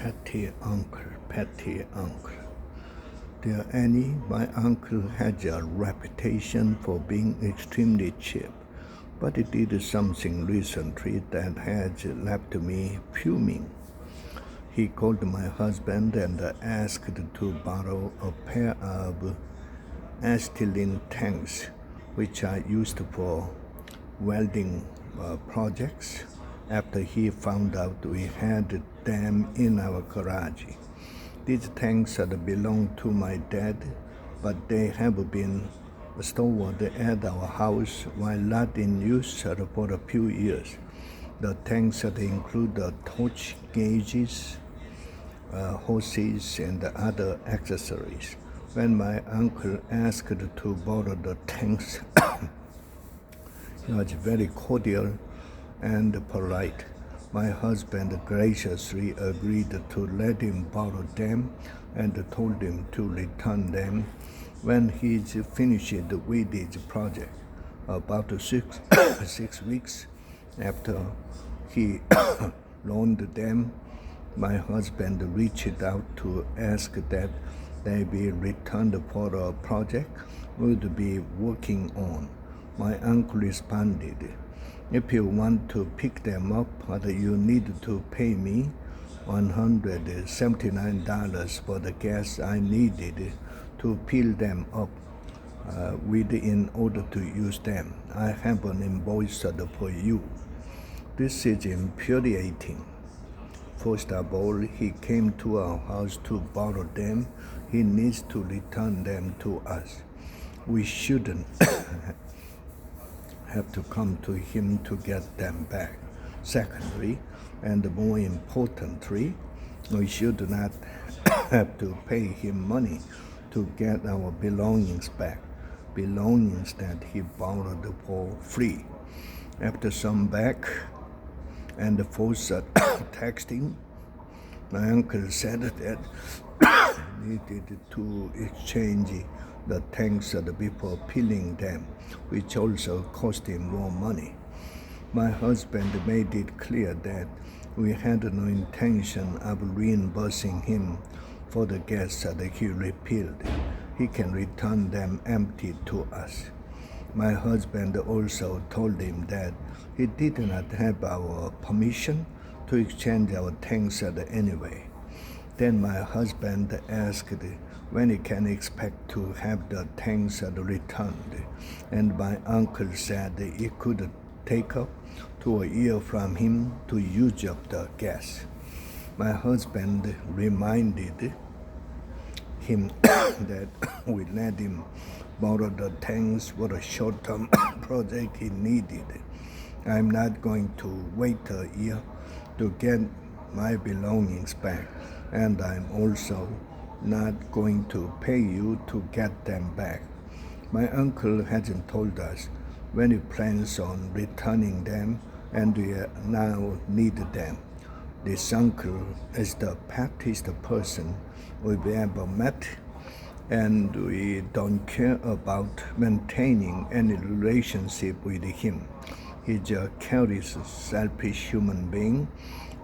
Petty uncle. Dear Annie, my uncle had a reputation for being extremely cheap, but he did something recently that has left me fuming. He called my husband and asked to borrow a pair of acetylene tanks, which are used for welding projects, after he found out we had them in our garage. These tanks belong to my dad, but they have been stored at our house while not in use for a few years. The tanks include torch gauges, hoses, and other accessories. When my uncle asked to borrow the tanks, he was very cordial and polite. My husband graciously agreed to let him borrow them and told him to return them when he's finished with his project. About 6 weeks after he loaned them, my husband reached out to ask that they be returned for a project we'd be working on. My uncle responded, "If you want to pick them up, you need to pay me $179 for the gas I needed to fill them up with in order to use them. I have an invoice for you." This is infuriating. First of all, he came to our house to borrow them. He needs to return them to us. We shouldn't have to come to him to get them back. Secondly, and more importantly, we should not have to pay him money to get our belongings back, belongings that he borrowed for free. After some back and forth texting, my uncle said that needed to exchange the tanks before filling them, which also cost him more money. My husband made it clear that we had no intention of reimbursing him for the gas that he refilled. He can return them empty to us. My husband also told him that he did not have our permission to exchange our tanks anyway. Then my husband asked when he can expect to have the tanks returned, and my uncle said it could take up to a year from him to use up the gas. My husband reminded him that we let him borrow the tanks for a short-term project he needed. I'm not going to wait a year to get my belongings back, and I'm also not going to pay you to get them back. My uncle hasn't told us when he plans on returning them, and we now need them. This uncle is the pettiest person we've ever met, and we don't care about maintaining any relationship with him. He's a careless, selfish human being.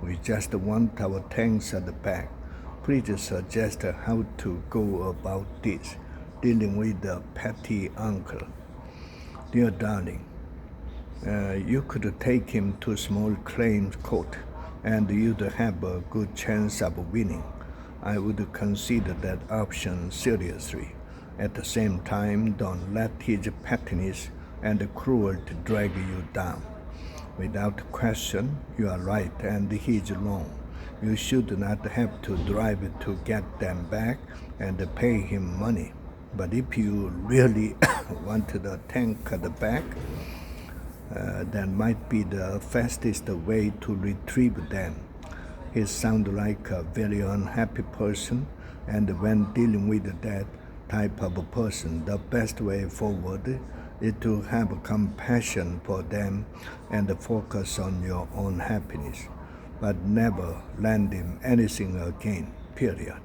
We just want our tanks back. Please suggest how to go about this, dealing with the petty uncle. Dear darling, you could take him to small claims court, and you'd have a good chance of winning. I would consider that option seriously. At the same time, don't let his pettiness and cruelty drag you down. Without question, you are right and he is wrong. You should not have to drive to get them back and pay him money. But if you really want the tank back, that might be the fastest way to retrieve them. He sounds like a very unhappy person, and when dealing with that type of person, the best way forward is to have compassion for them and focus on your own happiness, but never lend him anything again, period.